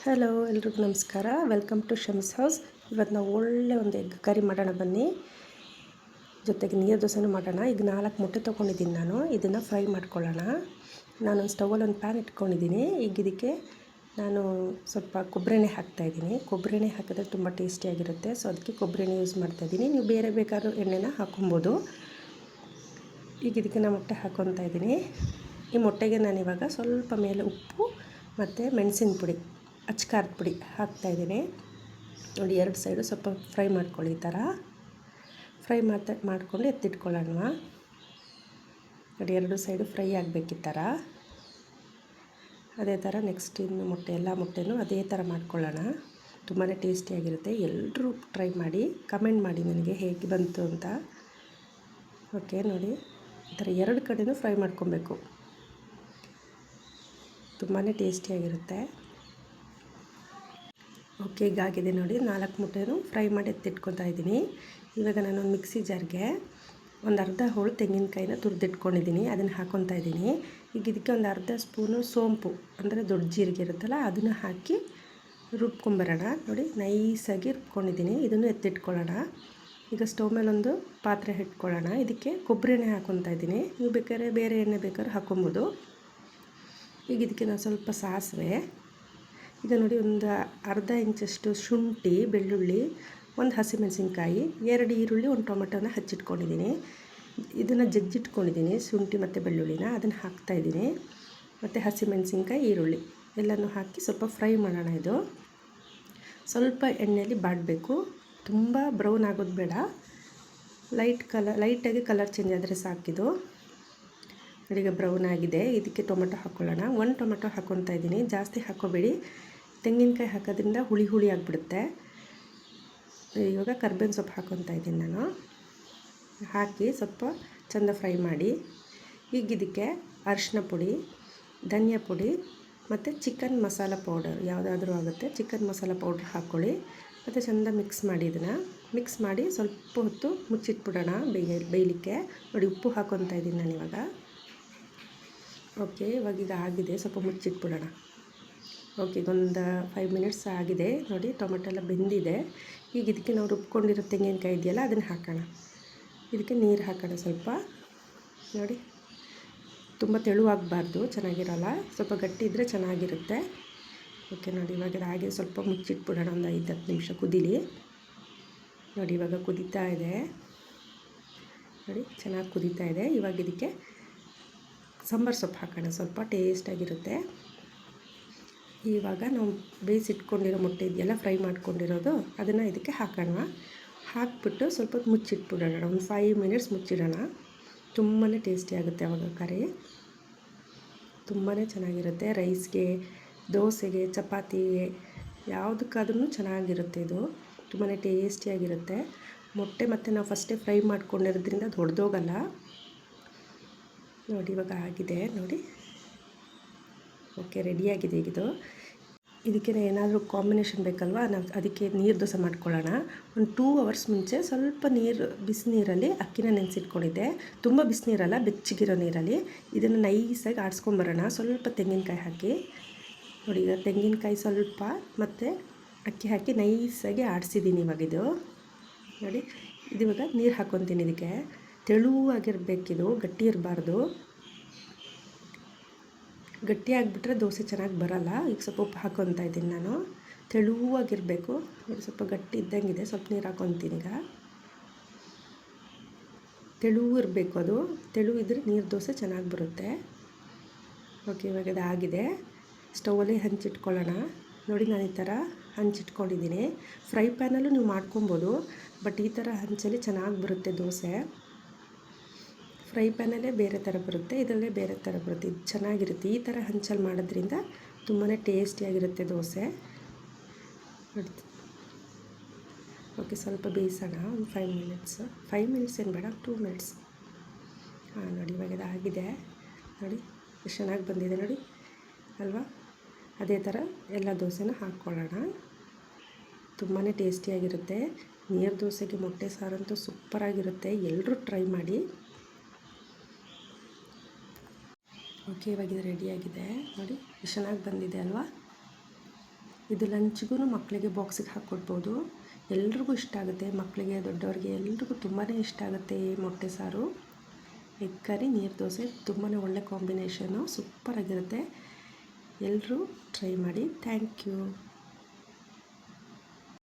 Hello ಎಲ್ರಿಗೂ ನಮಸ್ಕಾರ. Welcome to Shams house. ಇವತ್ತು ನಾವು ಒಳ್ಳೆ ಒಂದು ಎಗ್ ಕರಿ ಮಾಡೋಣ ಬನ್ನಿ. ಜೊತೆಗೆ ನೀರು ದೋಸೆನೂ ಮಾಡೋಣ. ಈಗ 4 ಮೊಟ್ಟೆ ತೊಗೊಂಡಿದ್ದೀನಿ ನಾನು. ಇದನ್ನು ಫ್ರೈ ಮಾಡ್ಕೊಳ್ಳೋಣ. ನಾನೊಂದು ಸ್ಟವಲ್ಲಿ ಒಂದು ಪ್ಯಾನ್ ಇಟ್ಕೊಂಡಿದ್ದೀನಿ. ಈಗ ಇದಕ್ಕೆ ನಾನು ಸ್ವಲ್ಪ ಕೊಬ್ಬರಿ ಎಣ್ಣೆ ಹಾಕ್ತಾಯಿದ್ದೀನಿ. ಕೊಬ್ಬರಿ ಎಣ್ಣೆ ಹಾಕಿದ್ರೆ ತುಂಬ ಟೇಸ್ಟಿಯಾಗಿರುತ್ತೆ. ಸೊ ಅದಕ್ಕೆ ಕೊಬ್ಬರಿ ಎಣ್ಣೆ ಯೂಸ್ ಮಾಡ್ತಾಯಿದ್ದೀನಿ. ನೀವು ಬೇರೆ ಬೇಕಾದ್ರೂ ಎಣ್ಣೆನ ಹಾಕ್ಕೊಬೋದು. ಈಗ ಇದಕ್ಕೆ ನಾನು ಮೊಟ್ಟೆ ಹಾಕ್ಕೊತಾ ಇದ್ದೀನಿ. ಈ ಮೊಟ್ಟೆಗೆ ನಾನಿವಾಗ ಸ್ವಲ್ಪ ಮೇಲೆ ಉಪ್ಪು ಮತ್ತು ಮೆಣಸಿನ ಪುಡಿ, ಅಚ್ಕಾರದ ಪುಡಿ ಹಾಕ್ತಾಯಿದ್ದೀನಿ. ನೋಡಿ, 2 ಸೈಡು ಸ್ವಲ್ಪ ಫ್ರೈ ಮಾಡ್ಕೊಳ್ಳಿ. ಈ ಥರ ಫ್ರೈ ಮಾಡ್ಕೊಂಡು ಎತ್ತಿಟ್ಕೊಳ್ಳೋಣ. ನೋಡಿ, 2 ಸೈಡು ಫ್ರೈ ಆಗಬೇಕು ಈ ಥರ. ಅದೇ ಥರ ನೆಕ್ಸ್ಟ್ ಇನ್ನು ಎಲ್ಲ ಮೊಟ್ಟೆನೂ ಅದೇ ಥರ ಮಾಡ್ಕೊಳ್ಳೋಣ. ತುಂಬಾ ಟೇಸ್ಟಿಯಾಗಿರುತ್ತೆ. ಎಲ್ಲರೂ ಟ್ರೈ ಮಾಡಿ, ಕಮೆಂಟ್ ಮಾಡಿ ನನಗೆ ಹೇಗೆ ಬಂತು ಅಂತ. ಓಕೆ, ನೋಡಿ ಈ ಥರ 2 ಕಡೆಯೂ ಫ್ರೈ ಮಾಡ್ಕೊಬೇಕು. ತುಂಬಾ ಟೇಸ್ಟಿಯಾಗಿರುತ್ತೆ. ಓಕೆ, ಈಗಾಗಿದೆ ನೋಡಿ. 4 ಮೊಟ್ಟೆನೂ ಫ್ರೈ ಮಾಡಿ ಎತ್ತಿಟ್ಕೊತಾ ಇದ್ದೀನಿ. ಇವಾಗ ನಾನೊಂದು ಮಿಕ್ಸಿ ಜಾರ್ಗೆ ಒಂದು ಅರ್ಧ ಹೋಳು ತೆಂಗಿನಕಾಯಿನ ತುರಿದಿಟ್ಕೊಂಡಿದ್ದೀನಿ. ಅದನ್ನು ಹಾಕ್ಕೊತಾ ಇದ್ದೀನಿ. ಈಗ ಇದಕ್ಕೆ ಒಂದು ಅರ್ಧ ಸ್ಪೂನು ಸೋಂಪು ಅಂದರೆ ದೊಡ್ಡ ಜೀರಿಗೆ ಇರುತ್ತಲ್ಲ, ಅದನ್ನು ಹಾಕಿ ರುಬ್ಕೊಂಬರೋಣ. ನೋಡಿ, ನೈಸಾಗಿ ರುಬ್ಕೊಂಡಿದ್ದೀನಿ. ಇದನ್ನು ಎತ್ತಿಟ್ಕೊಳ್ಳೋಣ. ಈಗ ಸ್ಟವ್ ಮೇಲೊಂದು ಪಾತ್ರೆ ಇಟ್ಕೊಳ್ಳೋಣ. ಇದಕ್ಕೆ ಕೊಬ್ಬರಿ ಎಣ್ಣೆ ಹಾಕ್ಕೊತಾ ಇದ್ದೀನಿ. ನೀವು ಬೇಕಾದ್ರೆ ಬೇರೆ ಎಣ್ಣೆ ಬೇಕಾದ್ರೆ ಹಾಕ್ಕೊಬೋದು. ಈಗ ಇದಕ್ಕೆ ನಾವು ಸ್ವಲ್ಪ ಸಾಸಿವೆ, ಈಗ ನೋಡಿ ಒಂದು ಅರ್ಧ ಇಂಚಷ್ಟು ಶುಂಠಿ, ಬೆಳ್ಳುಳ್ಳಿ, ಒಂದು ಹಸಿಮೆಣಸಿನ್ಕಾಯಿ, 2 ಈರುಳ್ಳಿ, ಒಂದು ಟೊಮೆಟೊನ ಹಚ್ಚಿಟ್ಕೊಂಡಿದ್ದೀನಿ. ಇದನ್ನು ಜಜ್ಜಿಟ್ಕೊಂಡಿದ್ದೀನಿ, ಶುಂಠಿ ಮತ್ತು ಬೆಳ್ಳುಳ್ಳಿನ. ಅದನ್ನು ಹಾಕ್ತಾಯಿದ್ದೀನಿ. ಮತ್ತು ಹಸಿಮೆಣಸಿನ್ಕಾಯಿ, ಈರುಳ್ಳಿ ಎಲ್ಲನೂ ಹಾಕಿ ಸ್ವಲ್ಪ ಫ್ರೈ ಮಾಡೋಣ. ಇದು ಸ್ವಲ್ಪ ಎಣ್ಣೆಯಲ್ಲಿ ಬಾಡಬೇಕು. ತುಂಬ ಬ್ರೌನ್ ಆಗೋದು ಬೇಡ. ಲೈಟಾಗಿ ಕಲರ್ ಚೇಂಜ್ ಆದರೆ ಸಾಕಿದು. ಈಗ ಬ್ರೌನ್ ಆಗಿದೆ. ಇದಕ್ಕೆ ಟೊಮೆಟೊ ಹಾಕ್ಕೊಳ್ಳೋಣ. 1 ಟೊಮೆಟೊ ಹಾಕ್ಕೊತಾ ಇದ್ದೀನಿ. ಜಾಸ್ತಿ ಹಾಕ್ಕೋಬೇಡಿ, ತೆಂಗಿನಕಾಯಿ ಹಾಕೋದ್ರಿಂದ ಹುಳಿ ಆಗಿಬಿಡುತ್ತೆ. ಇವಾಗ ಕರ್ಬೇವಿನ ಸೊಪ್ಪು ಹಾಕ್ಕೊತಾ ಇದ್ದೀನಿ ನಾನು. ಹಾಕಿ ಸ್ವಲ್ಪ ಚೆಂದ ಫ್ರೈ ಮಾಡಿ. ಈಗ ಇದಕ್ಕೆ ಅರಿಶಿನ ಪುಡಿ, ಧನಿಯಾ ಪುಡಿ ಮತ್ತು ಚಿಕನ್ ಮಸಾಲ ಪೌಡರ್ ಯಾವುದಾದ್ರೂ ಆಗುತ್ತೆ. ಚಿಕನ್ ಮಸಾಲ ಪೌಡ್ರ್ ಹಾಕ್ಕೊಳ್ಳಿ. ಮತ್ತು ಚೆಂದ ಮಿಕ್ಸ್ ಮಾಡಿ. ಇದನ್ನು ಮಿಕ್ಸ್ ಮಾಡಿ ಸ್ವಲ್ಪ ಹೊತ್ತು ಮುಚ್ಚಿಟ್ಬಿಡೋಣ ಬೇಯಲಿಕ್ಕೆ. ನೋಡಿ, ಉಪ್ಪು ಹಾಕ್ಕೊತಾ ಇದ್ದೀನಿ ನಾನು ಇವಾಗ. ಓಕೆ, ಇವಾಗ ಆಗಿದೆ. ಸ್ವಲ್ಪ ಮುಚ್ಚಿಟ್ಬಿಡೋಣ. ಓಕೆ, ಒಂದು 5 ಮಿನಿಟ್ಸ್ ಆಗಿದೆ. ನೋಡಿ, ಟೊಮೆಟೊ ಎಲ್ಲ ಬೆಂದಿದೆ. ಈಗ ಇದಕ್ಕೆ ನಾವು ರುಬ್ಕೊಂಡಿರೋ ತೆಂಗಿನಕಾಯಿ ಇದೆಯಲ್ಲ, ಅದನ್ನು ಹಾಕೋಣ. ಇದಕ್ಕೆ ನೀರು ಹಾಕೋಣ ಸ್ವಲ್ಪ. ನೋಡಿ, ತುಂಬ ತೆಳುವಾಗಬಾರ್ದು, ಚೆನ್ನಾಗಿರಲ್ಲ. ಸ್ವಲ್ಪ ಗಟ್ಟಿ ಇದ್ದರೆ ಚೆನ್ನಾಗಿರುತ್ತೆ. ಓಕೆ, ನೋಡಿ ಇವಾಗ ಹಾಗೆ ಸ್ವಲ್ಪ ಮುಚ್ಚಿಟ್ಬಿಡೋಣ. ಒಂದು 5-10 ನಿಮಿಷ ಕುದೀಲಿ. ನೋಡಿ, ಇವಾಗ ಕುದೀತಾ ಇದೆ. ನೋಡಿ, ಚೆನ್ನಾಗಿ ಕುದೀತಾ ಇದೆ. ಇವಾಗ ಇದಕ್ಕೆ ಸಾಂಬಾರು ಸೊಪ್ಪು ಹಾಕೋಣ. ಸ್ವಲ್ಪ ಟೇಸ್ಟಾಗಿರುತ್ತೆ. ಇವಾಗ ನಾವು ಬೇಯಿಸಿಟ್ಕೊಂಡಿರೋ ಮೊಟ್ಟೆ ಇದೆಯಲ್ಲ, ಫ್ರೈ ಮಾಡ್ಕೊಂಡಿರೋದು, ಅದನ್ನು ಇದಕ್ಕೆ ಹಾಕೋಣ. ಹಾಕ್ಬಿಟ್ಟು ಸ್ವಲ್ಪ ಹೊತ್ತು ಮುಚ್ಚಿಟ್ಬಿಡೋಣ. ಒಂದು 5 ಮಿನಿಟ್ಸ್ ಮುಚ್ಚಿಡೋಣ. ತುಂಬಾ ಟೇಸ್ಟಿಯಾಗುತ್ತೆ ಆವಾಗ ಕರಿ. ತುಂಬಾ ಚೆನ್ನಾಗಿರುತ್ತೆ. ರೈಸ್ಗೆ, ದೋಸೆಗೆ, ಚಪಾತಿಗೆ ಯಾವುದಕ್ಕಾದ್ರೂ ಚೆನ್ನಾಗಿರುತ್ತೆ. ಇದು ತುಂಬಾ ಟೇಸ್ಟಿಯಾಗಿರುತ್ತೆ. ಮೊಟ್ಟೆ ಮತ್ತು ನಾವು ಫಸ್ಟೇ ಫ್ರೈ ಮಾಡ್ಕೊಂಡಿರೋದ್ರಿಂದ ಅದು ಹೊಡೆದೋಗಲ್ಲ. ನೋಡಿ, ಇವಾಗ ಆಗಿದೆ. ನೋಡಿ, ಓಕೆ, ರೆಡಿಯಾಗಿದೆ ಇದು. ಇದಕ್ಕೆ ಏನಾದರೂ ಕಾಂಬಿನೇಷನ್ ಬೇಕಲ್ವಾ, ನಾವು ಅದಕ್ಕೆ ನೀರು ದೋಸೆ ಮಾಡ್ಕೊಳ್ಳೋಣ. ಒಂದು 2 ಅವರ್ಸ್ ಮುಂಚೆ ಸ್ವಲ್ಪ ಬಿಸಿನೀರಲ್ಲಿ ಅಕ್ಕಿನ ನೆನೆಸಿಟ್ಕೊಂಡಿದ್ದೆ. ತುಂಬ ಬಿಸಿನೀರಲ್ಲ, ಬೆಚ್ಚಗಿರೋ ನೀರಲ್ಲಿ ಇದನ್ನು ನೈಸಾಗಿ ಆಡಿಸ್ಕೊಂಬರೋಣ. ಸ್ವಲ್ಪ ತೆಂಗಿನಕಾಯಿ ಹಾಕಿ. ನೋಡಿ, ಈಗ ತೆಂಗಿನಕಾಯಿ ಸ್ವಲ್ಪ ಮತ್ತು ಅಕ್ಕಿ ಹಾಕಿ ನೈಸಾಗಿ ಆಡಿಸಿದ್ದೀನಿ. ಇವಾಗ ಇದು ನೋಡಿ, ಇವಾಗ ನೀರು ಹಾಕ್ಕೊತೀನಿ. ಇದಕ್ಕೆ ತೆಳುವಾಗಿರಬೇಕಿದು, ಗಟ್ಟಿ ಇರಬಾರ್ದು. ಗಟ್ಟಿಯಾಗಿಬಿಟ್ರೆ ದೋಸೆ ಚೆನ್ನಾಗಿ ಬರೋಲ್ಲ. ಈಗ ಸ್ವಲ್ಪ ಉಪ್ಪು ಹಾಕ್ಕೊತಾ ಇದ್ದೀನಿ ನಾನು. ತೆಳುವಾಗಿರಬೇಕು. ನೋಡಿ, ಸ್ವಲ್ಪ ಗಟ್ಟಿ ಇದ್ದಂಗಿದೆ. ಸ್ವಲ್ಪ ನೀರು ಹಾಕ್ಕೊತೀನಿ. ಈಗ ತೆಳು ಇರಬೇಕು. ಅದು ತೆಳು ಇದ್ದರೆ ನೀರು ದೋಸೆ ಚೆನ್ನಾಗಿ ಬರುತ್ತೆ. ಓಕೆ, ಇವಾಗ ಇದಾಗಿದೆ. ಸ್ಟವಲ್ಲಿ ಹಂಚಿಟ್ಕೊಳ್ಳೋಣ. ನೋಡಿ, ನಾನು ಈ ಥರ ಹಂಚಿಟ್ಕೊಂಡಿದ್ದೀನಿ. ಫ್ರೈ ಪ್ಯಾನಲ್ಲೂ ನೀವು ಮಾಡ್ಕೊಬೋದು, ಬಟ್ ಈ ಥರ ಹಂಚಲ್ಲಿ ಚೆನ್ನಾಗಿ ಬರುತ್ತೆ ದೋಸೆ. ಫ್ರೈ ಪ್ಯಾನಲ್ಲೇ ಬೇರೆ ಥರ ಬರುತ್ತೆ, ಇದರಲ್ಲೇ ಬೇರೆ ಥರ ಬರುತ್ತೆ. ಇದು ಚೆನ್ನಾಗಿರುತ್ತೆ. ಈ ಥರ ಹಂಚಲ್ಲಿ ಮಾಡೋದ್ರಿಂದ ತುಂಬಾ ಟೇಸ್ಟಿಯಾಗಿರುತ್ತೆ ದೋಸೆ. ಓಕೆ, ಸ್ವಲ್ಪ ಬೇಯಿಸೋಣ. ಒಂದು 5 ಮಿನಿಟ್ಸ್ ಏನು ಬೇಡ, 2 ಮಿನಿಟ್ಸ್. ನೋಡಿ, ಇವಾಗ ಇದಾಗಿದೆ. ನೋಡಿ, ಎಷ್ಟು ಚೆನ್ನಾಗಿ ಬಂದಿದೆ ನೋಡಿ ಅಲ್ವಾ. ಅದೇ ಥರ ಎಲ್ಲ ದೋಸೆನೂ ಹಾಕ್ಕೊಳ್ಳೋಣ. ತುಂಬಾ ಟೇಸ್ಟಿಯಾಗಿರುತ್ತೆ. ನೀರು ದೋಸೆಗೆ ಮೊಟ್ಟೆ ಸಾರಂತೂ ಸೂಪರಾಗಿರುತ್ತೆ. ಎಲ್ಲರೂ ಟ್ರೈ ಮಾಡಿ. ಓಕೆ, ಇವಾಗ ಇದು ರೆಡಿಯಾಗಿದೆ. ನೋಡಿ, ಎಷ್ಟು ಚೆನ್ನಾಗಿ ಬಂದಿದೆ ಅಲ್ವಾ. ಇದು ಲಂಚ್ಗೂ ಮಕ್ಕಳಿಗೆ ಬಾಕ್ಸಿಗೆ ಹಾಕ್ಕೊಡ್ಬೋದು. ಎಲ್ರಿಗೂ ಇಷ್ಟ ಆಗುತ್ತೆ, ಮಕ್ಕಳಿಗೆ ದೊಡ್ಡವ್ರಿಗೆ ಎಲ್ರಿಗೂ ತುಂಬಾ ಇಷ್ಟ ಆಗುತ್ತೆ ಈ ಮೊಟ್ಟೆ ಸಾರು. ಎಗ್ ಕರಿ ನೀರು ದೋಸೆ ತುಂಬಾ ಒಳ್ಳೆ ಕಾಂಬಿನೇಷನು, ಸೂಪರಾಗಿರುತ್ತೆ. ಎಲ್ಲರೂ ಟ್ರೈ ಮಾಡಿ. Thank you.